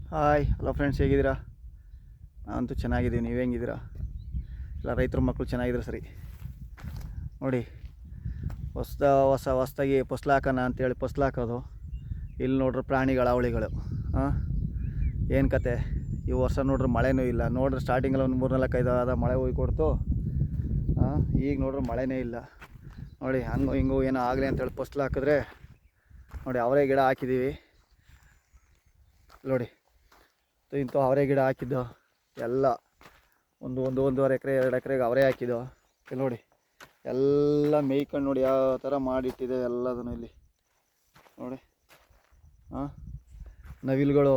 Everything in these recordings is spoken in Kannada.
ಹಾಯ್ ಹಲೋ ಫ್ರೆಂಡ್ಸ್, ಹೇಗಿದ್ದೀರಾ? ನಾನಂತೂ ಚೆನ್ನಾಗಿದ್ದೀವಿ. ನೀವು ಹೆಂಗಿದ್ದೀರಾ? ಎಲ್ಲ ರೈತರ ಮಕ್ಕಳು ಚೆನ್ನಾಗಿದ್ರೆ ಸರಿ. ನೋಡಿ, ಹೊಸ್ದಾಗಿ ಫಸ್ಲು ಹಾಕೋಣ ಅಂತೇಳಿ ಫಸ್ಲು ಹಾಕೋದು. ಇಲ್ಲಿ ನೋಡ್ರಿ ಪ್ರಾಣಿಗಳ ಅವಳಿಗಳು. ಏನು ಕತೆ ಈ ವರ್ಷ ನೋಡ್ರಿ ಮಳೆನೂ ಇಲ್ಲ. ನೋಡ್ರಿ ಸ್ಟಾರ್ಟಿಂಗಲ್ಲಿ ಒಂದು 3-4 ಆದ ಮಳೆ ಹೋಗಿ ಕೊಡ್ತು. ಈಗ ನೋಡ್ರಿ ಮಳೆನೇ ಇಲ್ಲ. ನೋಡಿ ಹಂಗೂ ಹಿಂಗೂ ಏನೋ ಆಗಲಿ ಅಂತೇಳಿ ಫಸ್ಲು ಹಾಕಿದ್ರೆ ನೋಡಿ ಅವರೇ ಗಿಡ ಹಾಕಿದ್ದೀವಿ. ನೋಡಿ ಇಂಥ ಅವರೇ ಗಿಡ ಹಾಕಿದ್ದು ಎಲ್ಲ ಒಂದೂವರೆ ಎಕರೆ 2 ಎಕರೆಗೆ ಅವರೇ ಹಾಕಿದ್ದು. ಇಲ್ಲಿ ನೋಡಿ ಎಲ್ಲ ಮೇಯ್ಕೊಂಡು ನೋಡಿ ಯಾವ ಥರ ಮಾಡಿಟ್ಟಿದೆ ಎಲ್ಲದನ್ನು. ಇಲ್ಲಿ ನೋಡಿ ನವಿಲುಗಳು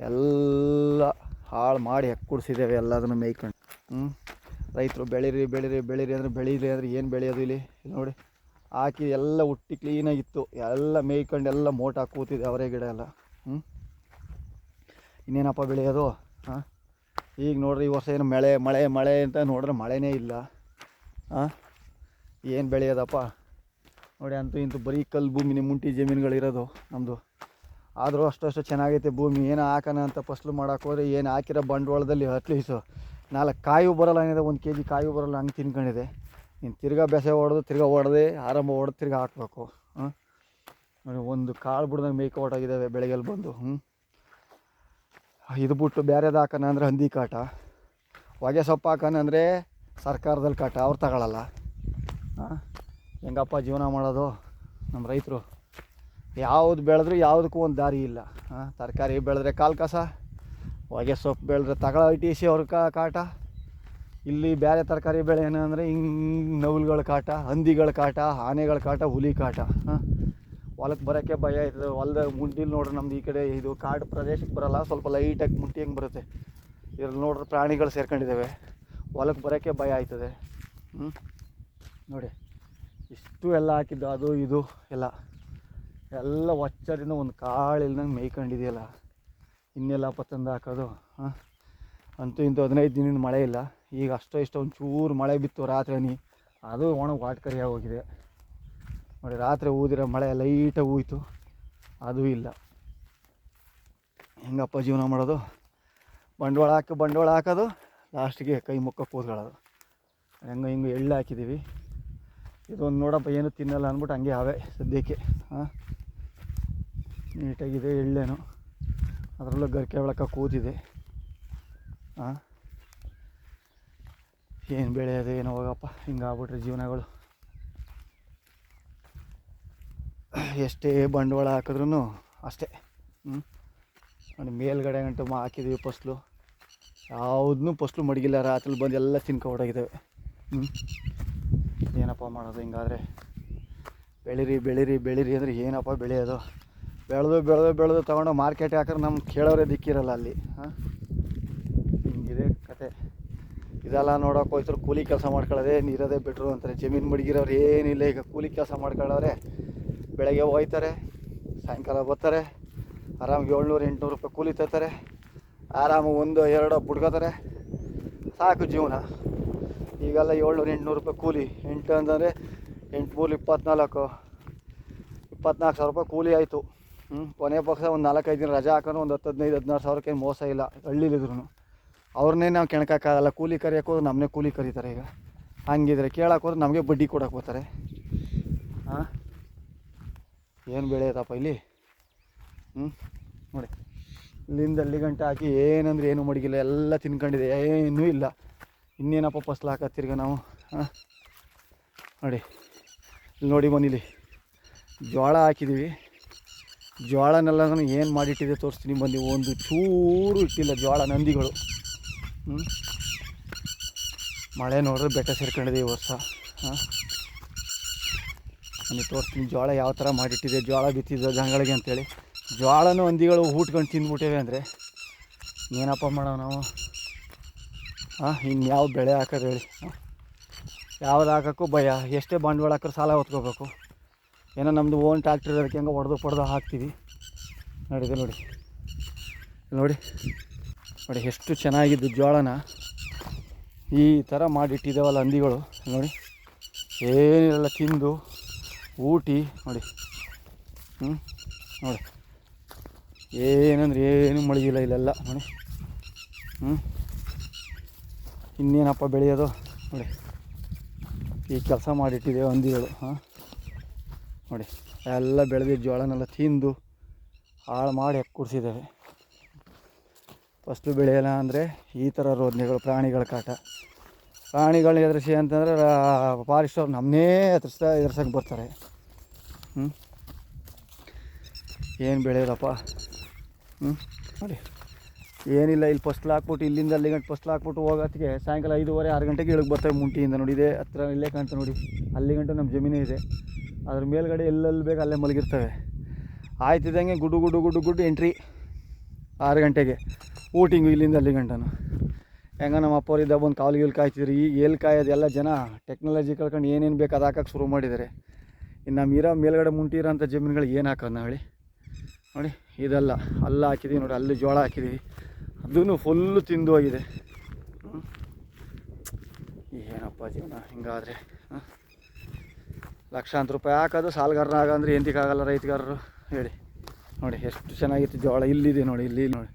ಎಲ್ಲ ಹಾಳು ಮಾಡಿ ಕುಡಿಸಿದ್ದೇವೆ ಎಲ್ಲದನ್ನು ಮೇಯ್ಕೊಂಡು. ರೈತರು ಬೆಳೀರಿ ಅಂದರೆ ಬೆಳೀರಿ ಅಂದರೆ ಏನು ಬೆಳೆಯೋದು ಇಲ್ಲಿ ನೋಡಿ ಹಾಕಿ ಎಲ್ಲ ಹುಟ್ಟಿ ಕ್ಲೀನಾಗಿತ್ತು. ಎಲ್ಲ ಮೇಯ್ಕೊಂಡು ಎಲ್ಲ ಮೋಟ ಹಾಕಿ ಕೂತಿದೆ ಅವರೇ ಗಿಡ ಎಲ್ಲ. ಇನ್ನೇನಪ್ಪ ಬೆಳೆಯೋದು? ಈಗ ನೋಡ್ರಿ ಈ ವರ್ಷ ಏನು ಮಳೆ ಅಂತ ನೋಡ್ರೆ ಮಳೆನೇ ಇಲ್ಲ. ಏನು ಬೆಳೆಯೋದಪ್ಪ ನೋಡಿ. ಅಂತೂ ಇಂತೂ ಬರೀ ಕಲ್ಲು ಭೂಮಿನೇ, ಮುಂಟಿ ಜಮೀನುಗಳಿರೋದು ನಮ್ಮದು. ಆದರೂ ಅಷ್ಟು ಚೆನ್ನಾಗೈತೆ ಭೂಮಿ. ಏನು ಹಾಕೋಣ ಅಂತ ಫಸ್ಲು ಮಾಡೋಕೆ ಹೋದರೆ ಏನು ಹಾಕಿರೋ ಬಂಡವಾಳದಲ್ಲಿ ಅಟ್ಲೀಸ್ಟು 4 ಕಾಯು ಬರೋಲ್ಲ ಏನಿದೆ, 1 kg ಕಾಯು ಬರೋಲ್ಲ, ಹಂಗೆ ತಿನ್ಕೊಂಡಿದೆ. ಇನ್ನು ತಿರ್ಗಾ ಬೆಸೆ ಹೊಡೆದು ತಿರ್ಗಾ ಹೊಡೆದು ಆರಂಭ ಹೊಡೆದು ತಿರ್ಗಾ ಹಾಕಬೇಕು. ನೋಡಿ ಒಂದು ಕಾಳು ಬಿಡ್ದಂಗೆ ಮೇಯ್ಕೊ ಹೊಟ್ಟೋಗಿದ್ದಾವೆ ಬೆಳಗ್ಗೆಲ್ಲಿ ಬಂದು. ಇದು ಬಿಟ್ಟು ಬೇರೆದು ಹಾಕೋಣ ಅಂದರೆ ಹಂದಿ ಕಾಟ, ಹೊಗೆ ಸೊಪ್ಪು ಹಾಕೋಣ ಅಂದರೆ ಸರ್ಕಾರದಲ್ಲಿ ಕಾಟ, ಅವ್ರು ತಗೊಳ್ಳಲ್ಲ. ಹೆಂಗಪ್ಪ ಜೀವನ ಮಾಡೋದು ನಮ್ಮ ರೈತರು? ಯಾವುದು ಬೆಳೆದ್ರೂ ಯಾವುದಕ್ಕೂ ಒಂದು ದಾರಿ ಇಲ್ಲ. ತರಕಾರಿ ಬೆಳೆದ್ರೆ ಕಾಲು ಕಸ, ಹೊಗೆ ಸೊಪ್ಪು ಬೆಳೆದ್ರೆ ತಗೊಳ್ಳೋ ITC ಅವ್ರ ಕಾಟ. ಇಲ್ಲಿ ಬೇರೆ ತರಕಾರಿ ಬೆಳೆ ಏನಂದರೆ ಹಿಂಗೆ ನವಿಲುಗಳ ಕಾಟ, ಹಂದಿಗಳ ಕಾಟ, ಆನೆಗಳ ಕಾಟ, ಹುಲಿ ಕಾಟ. ಹೊಲಕ್ಕೆ ಬರೋಕ್ಕೆ ಭಯ ಆಯ್ತದೆ. ಹೊಲದ ಮುಂಟಿಲಿ ನೋಡ್ರಿ ನಮ್ದು ಈ ಕಡೆ ಇದು ಕಾಡು ಪ್ರದೇಶಕ್ಕೆ ಬರೋಲ್ಲ, ಸ್ವಲ್ಪ ಲೈಟಾಗಿ ಮುಂಟಿ ಹೆಂಗೆ ಬರುತ್ತೆ. ಇದ್ರಲ್ಲಿ ನೋಡ್ರಿ ಪ್ರಾಣಿಗಳು ಸೇರ್ಕೊಂಡಿದ್ದಾವೆ. ಹೊಲಕ್ಕೆ ಬರೋಕ್ಕೆ ಭಯ ಆಯ್ತದೆ. ನೋಡಿ ಇಷ್ಟು ಎಲ್ಲ ಹಾಕಿದ್ದು ಅದು ಇದು ಎಲ್ಲ ಒಚ್ಚರಿಂದ ಒಂದು ಕಾಳಿಲ್ದಂಗೆ ಮೇಯ್ಕೊಂಡಿದೆಯಲ್ಲ. ಇನ್ನೆಲ್ಲಪ್ಪ ತಂದು ಹಾಕೋದು? ಅಂತೂ ಇಂತೂ 15 ದಿನದಿಂದ ಮಳೆ ಇಲ್ಲ. ಈಗ ಇಷ್ಟು ಒಂಚೂರು ಮಳೆ ಬಿತ್ತು ರಾತ್ರಿ ಹನಿ, ಅದು ಒಣಗಿ ವಾಟ್ಕರಿಯಾಗಿ ಹೋಗಿದೆ. ನೋಡಿ ರಾತ್ರಿ ಊದಿರೋ ಮಳೆ ಲೈಟಾಗಿ ಹೋಯ್ತು, ಅದು ಇಲ್ಲ. ಹೆಂಗಪ್ಪ ಜೀವನ ಮಾಡೋದು? ಬಂಡವಾಳ ಹಾಕೋದು, ಲಾಸ್ಟಿಗೆ ಕೈ ಮುಕ್ಕ ಕೂತ್ಕೊಳ್ಳೋದು. ಹಿಂಗೆ ಎಳ್ಳು ಹಾಕಿದ್ದೀವಿ. ಇದೊಂದು ನೋಡಪ್ಪ ಏನು ತಿನ್ನಲ್ಲ ಅಂದ್ಬಿಟ್ಟು ಹಂಗೆ ಅವೇ ಸದ್ಯಕ್ಕೆ. ನೀಟಾಗಿದೆ ಎಳ್ಳೇನು, ಅದರಲ್ಲೂ ಗರಿಕೆ ಒಳಕ್ಕೆ ಕೂತಿದೆ. ಏನು ಬೆಳೆಯೋದು ಏನೋ ಹೋಗಪ್ಪ, ಹಿಂಗಾಗ್ಬಿಟ್ರೆ ಜೀವನಗಳು. ಎಷ್ಟೇ ಬಂಡವಾಳ ಹಾಕಿದ್ರೂ ಅಷ್ಟೇ. ನೋಡಿ ಮೇಲ್ಗಡೆ ಗಂಟು ಹಾಕಿದ್ದೀವಿ ಫಸ್ಲು, ಯಾವುದನ್ನೂ ಫಸ್ಲು ಮಡಗಿಲ್ಲ. ರಾತ್ರಿ ಬಂದು ಎಲ್ಲ ತಿನ್ಕೊ ಹೊಡೋಗಿದ್ದಾವೆ. ಏನಪ್ಪ ಮಾಡೋದು ಹಿಂಗಾದರೆ? ಬೆಳೀರಿ ಅಂದರೆ ಏನಪ್ಪ ಬೆಳೆಯೋದು? ಬೆಳೆದು ತೊಗೊಂಡು ಮಾರ್ಕೆಟಿಗೆ ಹಾಕಿದ್ರೆ ನಮ್ಗೆ ಕೇಳೋರೇ ದಿಕ್ಕಿರಲ್ಲ ಅಲ್ಲಿ. ಹಿಂಗಿದೆ ಕತೆ. ಇದೆಲ್ಲ ನೋಡೋಕೆ ಹೋಯ್ತಾರೆ ಕೂಲಿ ಕೆಲಸ ಮಾಡ್ಕೊಳ್ಳೋದೇ ನೀರೋದೇ ಬೆಟ್ರು ಅಂತಾರೆ. ಜಮೀನು ಮಡಗಿರೋರು ಏನಿಲ್ಲ, ಈಗ ಕೂಲಿ ಕೆಲಸ ಮಾಡ್ಕೊಳ್ಳೋರೆ. ಬೆಳಗ್ಗೆ ಹೋಗ್ತಾರೆ, ಸಾಯಂಕಾಲ ಬರ್ತಾರೆ, ಆರಾಮಾಗಿ 700-800 ರೂಪಾಯಿ ಕೂಲಿ ತರ್ತಾರೆ. ಆರಾಮಾಗಿ 1-2 ಬಿಡ್ಕೋತಾರೆ, ಸಾಕು ಜೀವನ. ಈಗೆಲ್ಲ 700-800 ರೂಪಾಯಿ ಕೂಲಿ. 8 ಅಂತಂದರೆ 8 3 24,000 ರೂಪಾಯಿ ಕೂಲಿ ಆಯಿತು. ಕೊನೆ ಪಕ್ಷ ಒಂದು 4-5 ದಿನ ರಜೆ ಹಾಕೊಂಡು ಒಂದು 10-15-16 ಸಾವಿರಕ್ಕೆ ಮೋಸ ಇಲ್ಲ ಹಳ್ಳಿಲಿದ್ರು. ಅವ್ರನ್ನೇ ನಾವು ಕೆಣಕ್ಕಾಗಲ್ಲ. ಕೂಲಿ ಕರಿಯೋಕೆ ಹೋದ್ರೆ ನಮ್ಮನ್ನೇ ಕೂಲಿ ಕರೀತಾರೆ. ಈಗ ಹಂಗಿದ್ರೆ ಕೇಳಕ್ಕೆ ಹೋದ್ರೆ ನಮಗೆ ಬಡ್ಡಿ ಕೊಡೋಕೆ ಬರ್ತಾರೆ. ಏನು ಬೆಳೆಯೋದಪ್ಪ ಇಲ್ಲಿ? ನೋಡಿ ಇಲ್ಲಿಂದ ಅಲ್ಲಿ ಗಂಟೆ ಹಾಕಿ ಏನಂದ್ರೆ ಏನು ಮಡಗಿಲ್ಲ, ಎಲ್ಲ ತಿನ್ಕೊಂಡಿದೆ, ಏನೂ ಇಲ್ಲ. ಇನ್ನೇನಪ್ಪ ಫಸ್ಲು ಹಾಕತ್ತಿರ್ಗ ನಾವು? ನೋಡಿ ಇಲ್ಲಿ ನೋಡಿ ಬನ್ನಿಲ್ಲಿ ಜೋಳ ಹಾಕಿದ್ದೀವಿ. ಜೋಳನೆಲ್ಲ ನಾನು ಏನು ಮಾಡಿಟ್ಟಿದೆ ತೋರಿಸ್ತೀನಿ ಬನ್ನಿ. ಒಂದು ಚೂರು ಇಟ್ಟಿಲ್ಲ ಜೋಳ. ನಂದಿಗಳು ಮಳೆ ನೋಡ್ರೆ ಬೆಟ್ಟ ಸೇರ್ಕೊಂಡಿದೆ ಈ ವರ್ಷ. ನನಗೆ ತೋರಿಸ್ತೀನಿ ಜೋಳ ಯಾವ ಥರ ಮಾಡಿಟ್ಟಿದೆ. ಜೋಳ ಬಿತ್ತಿದ್ದು ಜನಗಳಿಗೆ ಅಂತೇಳಿ ಜೋಳನೂ ಹಂದಿಗಳು ಊಟ್ಕೊಂಡು ತಿಂದ್ಬಿಟ್ಟಿವೆ ಅಂದರೆ ಏನಪ್ಪ ಮಾಡೋದು ನಾವು? ಇನ್ನು ಯಾವ ಬೆಳೆ ಹಾಕೋದು ಹೇಳಿ? ಯಾವ್ದು ಹಾಕೋಕ್ಕೂ ಭಯ. ಎಷ್ಟೇ ಬಂಡವಾಳ ಹಾಕಿದ್ರೆ ಸಾಲ ಹೊತ್ಕೋಬೇಕು. ಏನೋ ನಮ್ಮದು ಓನ್ ಟ್ರ್ಯಾಕ್ಟರ್ ಇರೋದಕ್ಕೆ ಹೆಂಗೆ ಹೊಡೆದು ಹಾಕ್ತೀವಿ. ನೋಡಿದೆ ನೋಡಿ ಎಷ್ಟು ಚೆನ್ನಾಗಿದ್ದು ಜೋಳನ ಈ ಥರ ಮಾಡಿಟ್ಟಿದ್ದಾವಲ್ಲ ಹಂದಿಗಳು. ನೋಡಿ ಏನಿರಲ್ಲ ತಿಂದು ಊಟಿ. ನೋಡಿ ನೋಡಿ ಏನಂದ್ರೆ ಏನು ಮಳೆಯಿಲ್ಲ ಇಲ್ಲೆಲ್ಲ ನೋಡಿ. ಇನ್ನೇನಪ್ಪ ಬೆಳೆಯೋದು ನೋಡಿ. ಈ ಕೆಲಸ ಮಾಡಿಟ್ಟಿದೆ ಹಂದಿಗಳು. ನೋಡಿ ಎಲ್ಲ ಬೆಳೆದಿದ್ದ ಜೋಳನೆಲ್ಲ ತಿಂದು ಹಾಳು ಮಾಡಿ ಕುಡಿಸಿದ್ದಾವೆ. ಫಸ್ಟು ಬೆಳೆಯೋಲ್ಲ ಅಂದರೆ ಈ ಥರ ರೋದನೆಗಳು, ಪ್ರಾಣಿಗಳ ಕಾಟ. ಪ್ರಾಣಿಗಳನ್ನ ಎದುರಿಸಿ ಅಂತಂದರೆ ಫಾರೆಸ್ಟ್ ಅವ್ರು ನಮ್ಮನ್ನೇ ಎದುರ್ಸಕ್ಕೆ ಬರ್ತಾರೆ. ಏನು ಬೆಳೆಯೋದಪ್ಪ. ನೋಡಿ ಏನಿಲ್ಲ, ಇಲ್ಲಿ ಫಸ್ಲ್ ಹಾಕ್ಬಿಟ್ಟು ಇಲ್ಲಿಂದ ಅಲ್ಲಿ ಗಂಟೆ ಫಸ್ಲ್ ಹಾಕ್ಬಿಟ್ಟು ಹೋಗೋತ್ತಿಗೆ ಸಾಯಂಕಾಲ 5:30 6 ಗಂಟೆಗೆ ಇಳಿಗೆ ಬರ್ತವೆ ಮುಂಟಿಯಿಂದ. ನೋಡಿ ಇದೆ ಹತ್ರ ಇಲ್ಲೇ ಕಾಣ್ತಾ ನೋಡಿ, ಅಲ್ಲಿ ಗಂಟೆ ನಮ್ಮ ಜಮೀನೇ ಇದೆ. ಅದ್ರ ಮೇಲ್ಗಡೆ ಎಲ್ಲೆಲ್ಲಿ ಬೇಕು ಅಲ್ಲೇ ಮಲಗಿರ್ತವೆ. ಆಯ್ತಿದ್ದಂಗೆ ಗುಡ್ಡು ಗುಡ್ಡು ಗುಡ್ಡು ಗುಡ್ಡು ಎಂಟ್ರಿ 6 ಗಂಟೆಗೆ ಊಟಿಂಗು ಇಲ್ಲಿಂದ ಅಲ್ಲಿ ಗಂಟನು. ಹೆಂಗ ನಮ್ಮ ಅಪ್ಪವ್ರಿದ್ದ ಬಂದು ಕಾಲು ಕಾಯ್ತಿದ್ರು. ಈಗ ಎಲ್ಲಿ ಕಾಯೋದು, ಎಲ್ಲ ಜನ ಟೆಕ್ನಾಲಜಿ ಕಳ್ಕೊಂಡು ಏನೇನು ಬೇಕು ಅದು ಹಾಕೋಕ್ಕೆ ಶುರು ಮಾಡಿದ್ದಾರೆ. ಇನ್ನು ನಮ್ಮ ಇರೋ ಮೇಲ್ಗಡೆ ಮುಂಟಿ ಇರೋಂಥ ಜಮೀನುಗಳು ಏನು ಹಾಕೋದು ಹೇಳಿ. ನೋಡಿ ಇದೆಲ್ಲ ಅಲ್ಲ ಹಾಕಿದ್ದೀವಿ ನೋಡಿ, ಅಲ್ಲಿ ಜೋಳ ಹಾಕಿದ್ದೀವಿ, ಅದೂ ಫುಲ್ಲು ತಿಂದು ಹೋಗಿದೆ. ಏನಪ್ಪ ಜೀವನ ಹಿಂಗಾದರೆ. ಲಕ್ಷಾಂತರ ರೂಪಾಯಿ ಹಾಕೋದು ಸಾಲಗಾರನ ಆಗಂದ್ರೆ ಎಂತಿಕ್ಕಾಗಲ್ಲ ರೈತಗಾರರು ಹೇಳಿ. ನೋಡಿ ಎಷ್ಟು ಚೆನ್ನಾಗಿತ್ತು ಜೋಳ. ಇಲ್ಲಿದೆ ನೋಡಿ, ಇಲ್ಲಿ ನೋಡಿ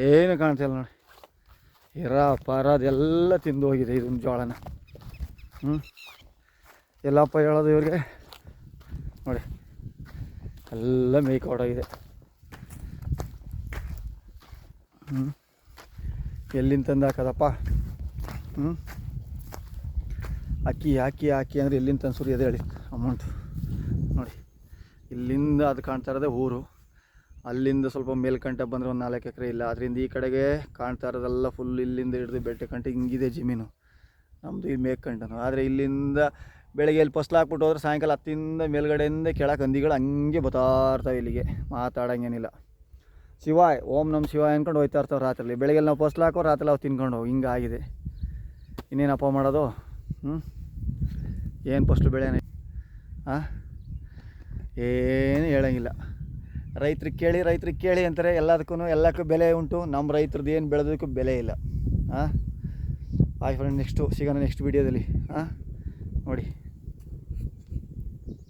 ಏನು ಕಾಣ್ತಿಲ್ಲ ನೋಡಿ. ಅದೆಲ್ಲ ತಿಂದು ಹೋಗಿದೆ ಇದನ್ನು ಜೋಳನ. ಎಲ್ಲಪ್ಪ ಹೇಳೋದು ಇವ್ರಿಗೆ. ನೋಡಿ ಎಲ್ಲ ಮೇಯ್ಕೊಡೋಗಿದೆ. ಎಲ್ಲಿಂದ ತಂದು ಹಾಕೋದಪ್ಪ. ಅಕ್ಕಿ ಹಾಕಿ ಹಾಕಿ ಅಂದರೆ ಎಲ್ಲಿಂದ ತಂದು ಸುರಿಯೋದು ಹೇಳಿ ಅಮೌಂಟು. ನೋಡಿ ಇಲ್ಲಿಂದ ಅದು ಕಾಣ್ತಾ ಇರೋದೇ ಊರು. ಅಲ್ಲಿಂದ ಸ್ವಲ್ಪ ಮೇಲ್ಕಂಟ ಬಂದರೆ ಒಂದು 4 ಎಕರೆ ಇಲ್ಲ. ಅದರಿಂದ ಈ ಕಡೆಗೆ ಕಾಣ್ತಾ ಇರೋದೆಲ್ಲ ಫುಲ್ ಇಲ್ಲಿಂದ ಹಿಡಿದು ಬೆಟ್ಟೆ ಕಂಟೆ ಹಿಂಗಿದೆ ಜಮೀನು ನಮ್ಮದು. ಈ ಮೇಲ್ಕಂಟನು. ಆದರೆ ಇಲ್ಲಿಂದ ಬೆಳಗ್ಗೆ ಇಲ್ಲಿ ಫಸ್ಲು ಹಾಕ್ಬಿಟ್ಟು ಹೋದ್ರೆ ಸಾಯಂಕಾಲ 10ರಿಂದ ಮೇಲ್ಗಡೆಯಿಂದ ಕೆಳಕ್ಕೆ ಹಂದಿಗಳು ಹಂಗೆ ಬರ್ತಾಯಿರ್ತವೆ ಇಲ್ಲಿಗೆ. ಮಾತಾಡೋಂಗೇನಿಲ್ಲ. ಶಿವಾಯ್ ಓಂ ನಮ್ ಶಿವಾಯ್ ಅಂದ್ಕೊಂಡು ಹೋಗ್ತಾ ಇರ್ತಾವೆ ರಾತ್ರಿ. ಬೆಳಗ್ಗೆ ನಾವು ಫಸ್ಲು ಹಾಕೋ ರಾತ್ರಿ ನಾವು ತಿನ್ಕೊಂಡು ಹೋಗಿ ಹಿಂಗಾಗಿದೆ. ಇನ್ನೇನಪ್ಪ ಮಾಡೋದು. ಏನು ಫಸ್ಲು ಬೆಳೆನೇ ಏನು ಹೇಳೋಂಗಿಲ್ಲ. ರೈತ್ರಿಗೆ ಕೇಳಿ ಅಂತಾರೆ. ಎಲ್ಲಕ್ಕೂ ಬೆಲೆ ಉಂಟು. ನಮ್ಮ ರೈತರದ್ದು ಏನು ಬೆಳೆದೋದಕ್ಕೂ ಬೆಲೆ ಇಲ್ಲ. ಆಯ್ ಫ್ರೆಂಡ್, ಸಿಗೋಣ ನೆಕ್ಸ್ಟ್ ವೀಡಿಯೋದಲ್ಲಿ. ನೋಡಿ